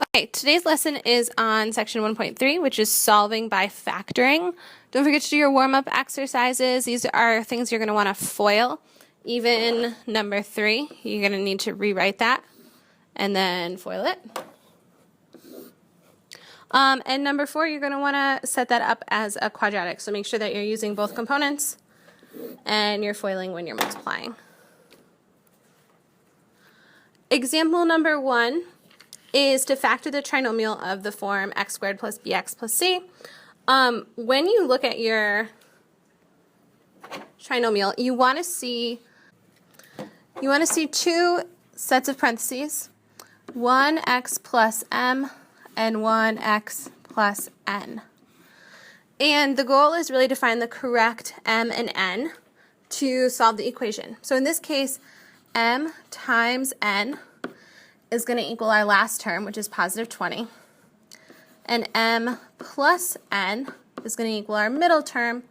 Okay, today's lesson is on section 1.3, which is solving by factoring. Don't forget to do your warm-up exercises. These are things you're going to want to FOIL. Even number 3, you're going to need to rewrite that and then FOIL it. And number 4, you're going to want to set that up as a quadratic. So make sure that you're using both components and you're FOILing when you're multiplying. Example number 1 is to factor the trinomial of the form x squared plus bx plus c. When you look at your trinomial, you want to see two sets of parentheses, 1x plus m and 1x plus n. And the goal is really to find the correct m and n to solve the equation. So in this case, m times n is going to equal our last term, which is positive 20. And m plus n is going to equal our middle term,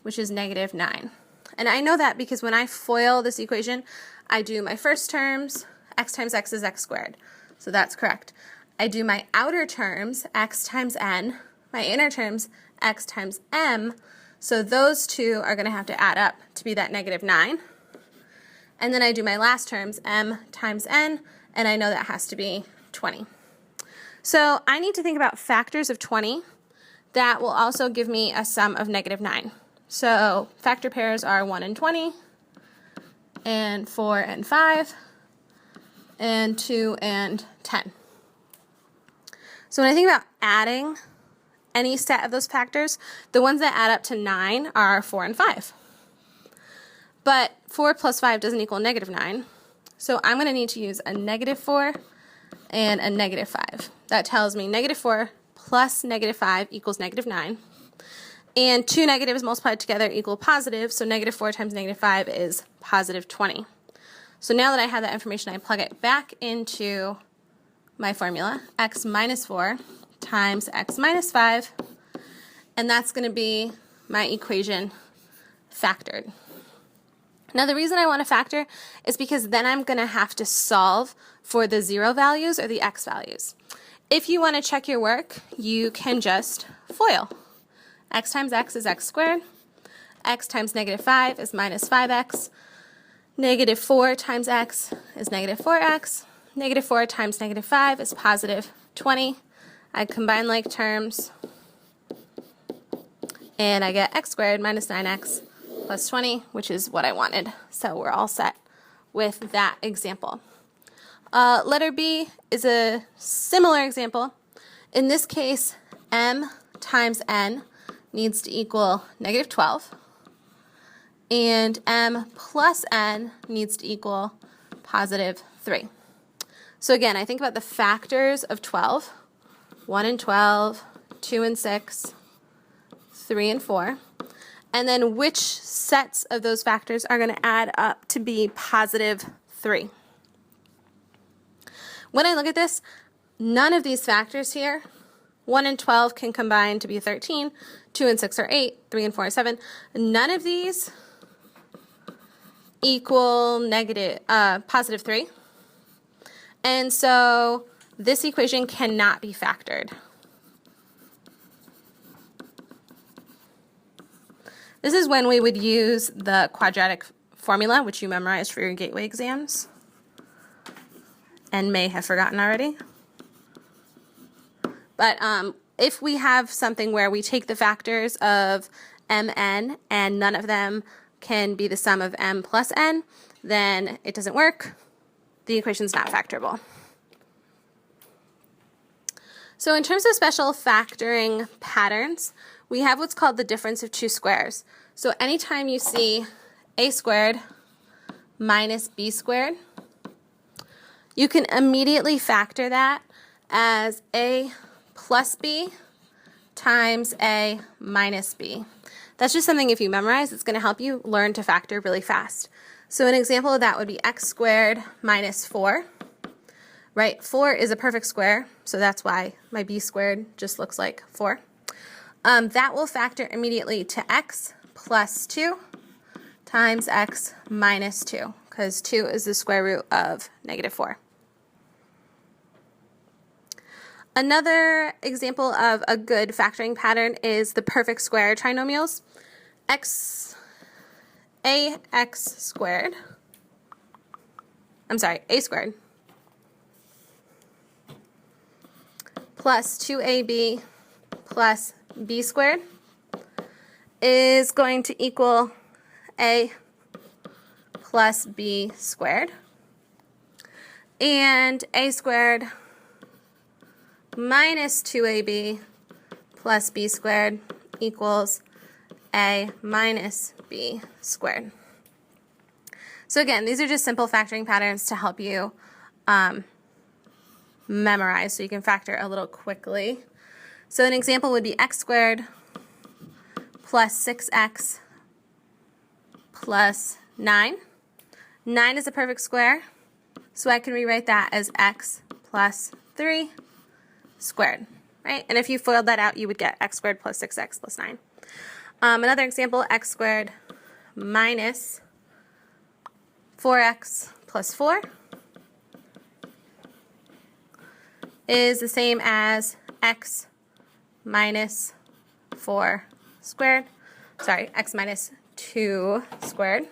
which is negative 9. And I know that because when I FOIL this equation, I do my first terms, x times x is x squared. So that's correct. I do my outer terms, x times n, my inner terms, x times m. So those two are going to have to add up to be that negative 9. And then I do my last terms, m times n, and I know that has to be 20. So I need to think about factors of 20 that will also give me a sum of negative 9. So factor pairs are 1 and 20, and 4 and 5, and 2 and 10. So when I think about adding any set of those factors, the ones that add up to 9 are 4 and 5. But 4 plus 5 doesn't equal negative 9. So I'm going to need to use a negative 4 and a negative 5. That tells me negative 4 plus negative 5 equals negative 9. And two negatives multiplied together equal positive, so negative 4 times negative 5 is positive 20. So now that I have that information, I plug it back into my formula, x minus 4 times x minus 5, and that's going to be my equation factored. Now the reason I want to factor is because then I'm going to have to solve for the 0 values or the x values. If you want to check your work, you can just FOIL. X times x is x squared. X times negative 5 is minus 5x. Negative 4 times x is negative 4x. Negative 4 times negative 5 is positive 20. I combine like terms, and I get x squared minus 9x plus 20, which is what I wanted. So we're all set with that example. Letter B is a similar example. In this case, m times n needs to equal negative 12, and m plus n needs to equal positive 3. So again, I think about the factors of 12, 1 and 12, 2 and 6, 3 and 4. And then which sets of those factors are going to add up to be positive 3. When I look at this, none of these factors here, 1 and 12 can combine to be 13, 2 and 6 are 8, 3 and 4 are 7. None of these equal positive 3. And so this equation cannot be factored. This is when we would use the quadratic formula, which you memorized for your gateway exams and may have forgotten already. But if we have something where we take the factors of mn and none of them can be the sum of m plus n, then it doesn't work. The equation's not factorable. So in terms of special factoring patterns, we have what's called the difference of two squares. So anytime you see a squared minus b squared, you can immediately factor that as a plus b times a minus b. That's just something if you memorize, it's going to help you learn to factor really fast. So an example of that would be x squared minus 4. Right, 4 is a perfect square, so that's why my b squared just looks like 4. That will factor immediately to x plus 2 times x minus 2, because 2 is the square root of negative 4. Another example of a good factoring pattern is the perfect square trinomials. A squared plus 2ab plus b squared is going to equal a plus b squared, and a squared minus 2ab plus b squared equals a minus b squared. So again, these are just simple factoring patterns to help you memorize so you can factor a little quickly. So an example would be x squared plus 6x plus 9. 9 is a perfect square, so I can rewrite that as x plus 3 squared, right? And if you FOILed that out, you would get x squared plus 6x plus 9. Another example, x squared minus 4x plus 4 is the same as x minus 4 squared. Sorry, x minus 2 squared,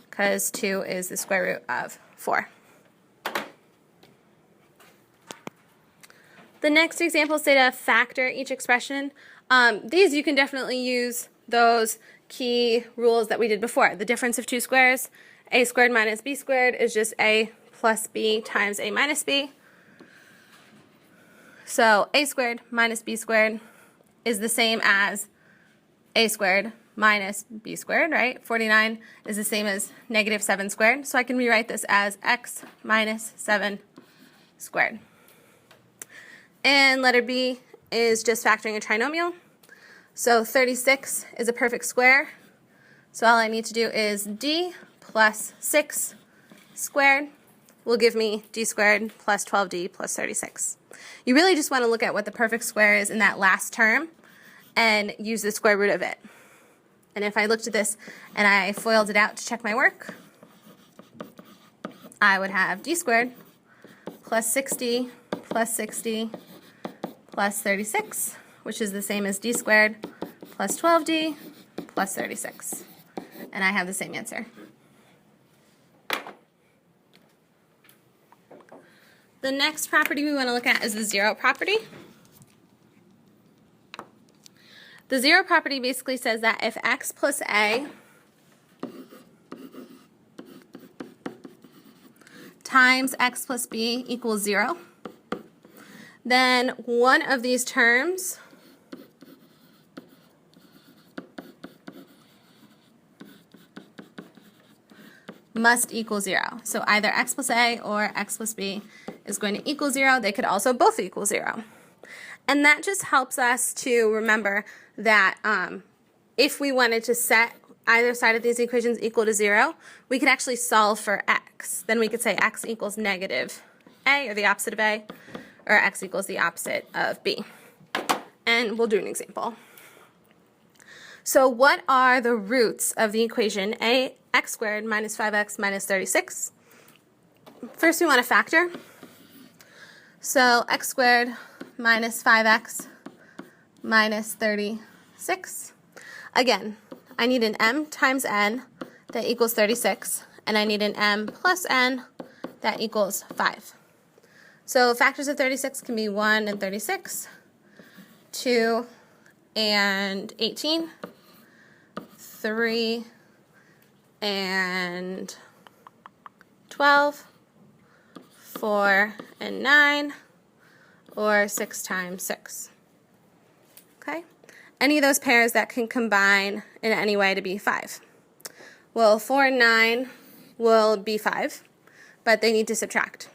because 2 is the square root of 4. The next example is to factor each expression. These you can definitely use those key rules that we did before. The difference of two squares, a squared minus b squared is just a plus b times a minus b. So a squared minus b squared is the same as a squared minus b squared, right? 49 is the same as negative 7 squared. So I can rewrite this as x minus 7 squared. And letter B is just factoring a trinomial. So 36 is a perfect square. So all I need to do is d plus 6 squared will give me d squared plus 12d plus 36. You really just want to look at what the perfect square is in that last term and use the square root of it. And if I looked at this and I FOILed it out to check my work, I would have d squared plus 6d plus 6d plus 36, which is the same as d squared plus 12d plus 36. And I have the same answer. The next property we want to look at is the zero property. The zero property basically says that if x plus a times x plus b equals 0, then one of these terms must equal 0. So either x plus a or x plus b is going to equal 0. They could also both equal 0. And that just helps us to remember that if we wanted to set either side of these equations equal to 0, we could actually solve for x. Then we could say x equals negative a, or the opposite of a, or x equals the opposite of b. And we'll do an example. So what are the roots of the equation x squared minus 5x minus 36? First we want to factor. So x squared minus 5x minus 36. Again, I need an m times n that equals 36, and I need an m plus n that equals 5. So factors of 36 can be 1 and 36, 2 and 18, 3 and 12, 4 and 9, or 6 times 6. Okay? Any of those pairs that can combine in any way to be 5. Well, 4 and 9 will be 5, but they need to subtract,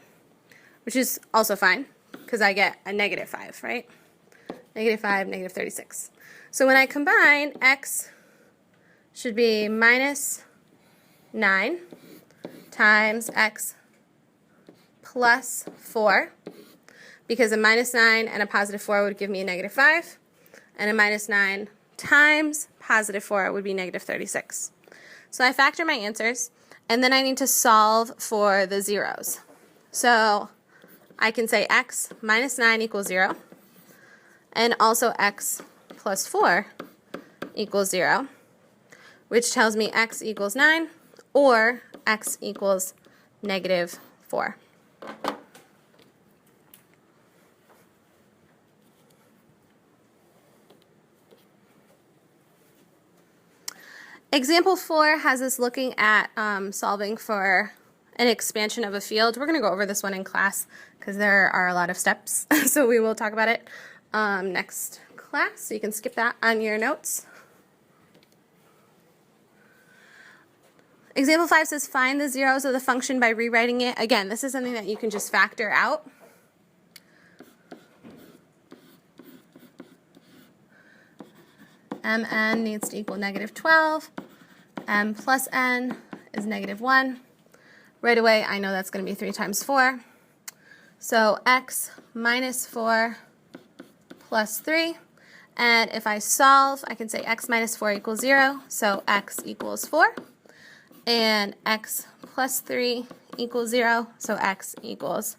which is also fine because I get a negative 5, right? Negative 5, negative 36. So when I combine, x should be minus 9 times x plus 4, because a minus 9 and a positive 4 would give me a negative 5, and a minus 9 times positive 4 would be negative 36. So I factor my answers, and then I need to solve for the zeros. So I can say x minus 9 equals 0, and also x plus 4 equals 0, which tells me x equals 9 or x equals negative 4. Example 4 has us looking at solving for an expansion of a field. We're going to go over this one in class because there are a lot of steps, so we will talk about it next class, so you can skip that on your notes. Example 5 says find the zeros of the function by rewriting it. Again, this is something that you can just factor out. Mn needs to equal negative 12. M plus n is negative 1. Right away, I know that's going to be 3 times 4. So x minus 4 plus 3. And if I solve, I can say x minus 4 equals 0. So x equals 4. And x plus 3 equals 0. So x equals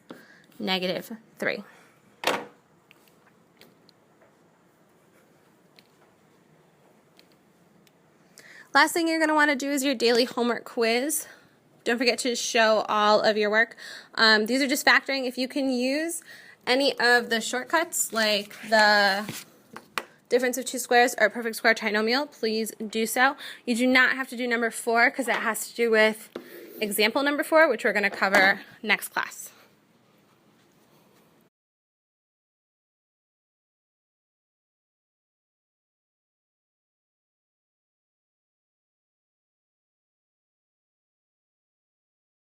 negative 3. Last thing you're going to want to do is your daily homework quiz. Don't forget to show all of your work. These are just factoring. If you can use any of the shortcuts, like the difference of two squares or perfect square trinomial, please do so. You do not have to do number 4 because that has to do with example number 4, which we're going to cover next class.